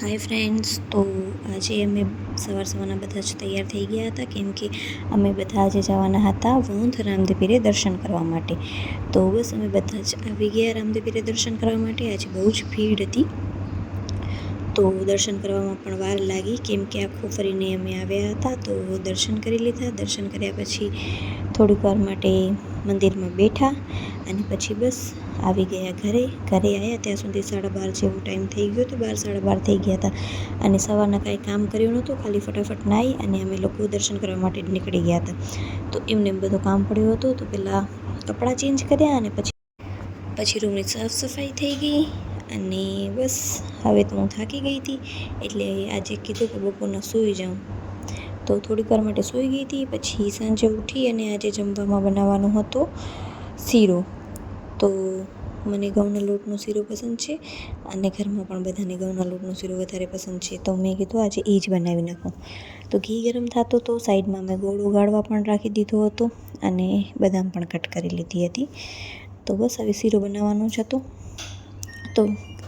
Hi friends, તો આજે અમે સવારના બધા જ તૈયાર થઈ ગયા હતા કેમ કે અમે બધા આજે જવાના હતા વોંધ રામદેવીરે દર્શન કરવા માટે. તો બસ અમે બધા જ આવી ગયા રામદેવીરે દર્શન કરવા માટે. આજે બહુ જ ભીડ હતી, તો દર્શન કરવામાં પણ વાર લાગી કેમ કે આખું ફરીને અમે આવ્યા હતા. તો દર્શન કરી લીધા. દર્શન કર્યા પછી થોડીક વાર માટે મંદિરમાં બેઠા અને પછી બસ આવી ગયા ઘરે આવ્યા ત્યાં સુધી 12:30 જેવો ટાઈમ થઈ ગયો હતો. 12:30 થઈ ગયા હતા અને સવારના કાંઈ કામ કર્યું નહોતું, ખાલી ફટાફટ નાહી અને અમે લોકો દર્શન કરવા માટે નીકળી ગયા હતા. તો એમને બધું કામ પડ્યું હતું, તો પહેલાં કપડાં ચેન્જ કર્યા અને પછી રૂમની સાફ સફાઈ થઈ ગઈ અને બસ હવે તો હું થાકી ગઈ હતી એટલે આજે કીધું કે બપોરના સૂઈ જાઉં. તો થોડીક વાર માટે સૂઈ ગઈ હતી. પછી સાંજે ઉઠી અને આજે જમવામાં બનાવવાનો હતો શીરો. તો મને ઘઉંના લોટનો શીરો પસંદ છે અને ઘરમાં પણ બધાને ઘઉંના લોટનો શીરો વધારે પસંદ છે, તો મેં કીધું આજે એ જ બનાવી નાખું. તો ઘી ગરમ થતો તો સાઈડમાં મેં ગોળ ઉગાળવા પણ રાખી દીધો હતો અને બદામ પણ કટ કરી લીધી હતી. તો બસ હવે શીરો બનાવવાનો જ હતો. તો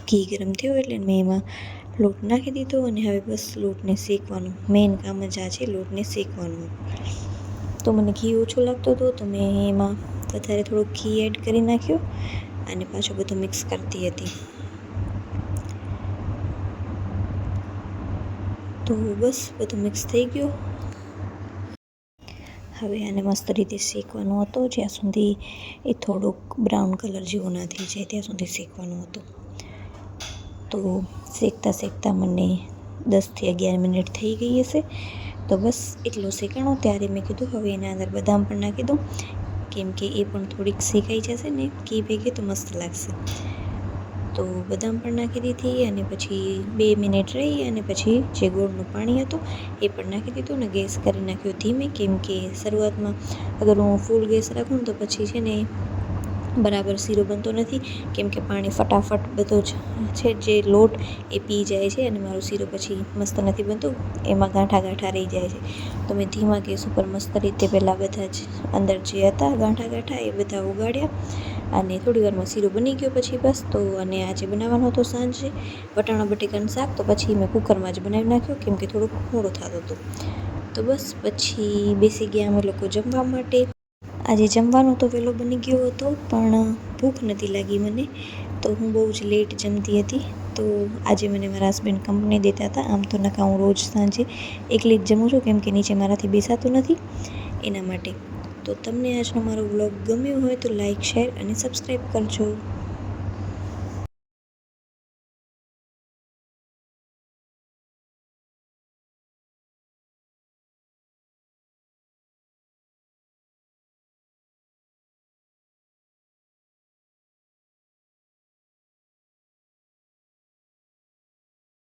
ઘી ગરમ થયો એટલે મેં એમાં લોટ નાખી દીધો અને હવે બસ લોટને શેકવાનું, મેઇન કામ જ આ છે, લોટને શેકવાનું. તો મને ઘી ઓછો લાગતો હતો તો મેં એમાં વધારે થોડુંક ઘી એડ કરી નાખ્યું અને પાછું બધું મિક્સ કરતી હતી. તો બસ બધું મિક્સ થઈ ગયું. હવે આને મસ્ત રીતે શેકવાનો હતો, જ્યાં સુધી એ થોડોક બ્રાઉન કલર જેવો ના થઈ જાય ત્યાં સુધી શેકવાનો હતો. તો શેકતા મને 10થી 11 મિનિટ થઈ ગઈ હશે. તો બસ એટલો શેકાણો ત્યારે મેં કીધું હવે એના અંદર બદામ પણ નાખી દઉં કેમ કે એ પણ થોડીક શેકાઈ જશે ને ઘી ભેગી તો મસ્ત લાગશે. તો બદામ પણ નાખી દીધી અને પછી 2 મિનિટ રહી અને પછી જે ગોળનું પાણી હતું એ પણ નાખી દીધું ને ગેસ કરી નાખ્યો ધીમે, કેમ કે શરૂઆતમાં અગર હું ફૂલ ગેસ રાખું ને તો પછી છે ને બરાબર શીરો બનતો નથી કેમ કે પાણી ફટાફટ બધો જ છે જે લોટ એ પી જાય છે અને મારો શીરો પછી મસ્ત નથી બનતું, એમાં ગાંઠા રહી જાય છે. તો મેં ધીમા ગેસ ઉપર મસ્ત રીતે પહેલાં બધા જ અંદર જે હતા ગાંઠા એ બધા ઉગાડ્યા અને થોડી વારમાં શીરો બની ગયો. પછી બસ તો અને આજે બનાવવાનો હતો સાંજે વટાણા બટેકાનું શાક, તો પછી મેં કુકરમાં જ બનાવી નાખ્યો કેમ કે થોડુંક મોડું થતું હતું. તો બસ પછી બેસી ગયા અમે લોકો જમવા માટે. આજે જમવાનું તો વહેલો બની ગયો હતો પણ ભૂખ નથી લાગી મને, તો હું બહુ જ લેટ જમતી હતી. તો આજે મને મારા હસબન્ડ કંપની દેતા હતા. આમ તો નકા હું રોજ સાંજે એકલી જ જમું છું કેમ કે નીચે મારાથી બેસાતું નથી એના માટે. તો તમને આજનો મારો વ્લોગ ગમ્યો હોય તો લાઈક, શેર અને સબસ્ક્રાઈબ કરજો.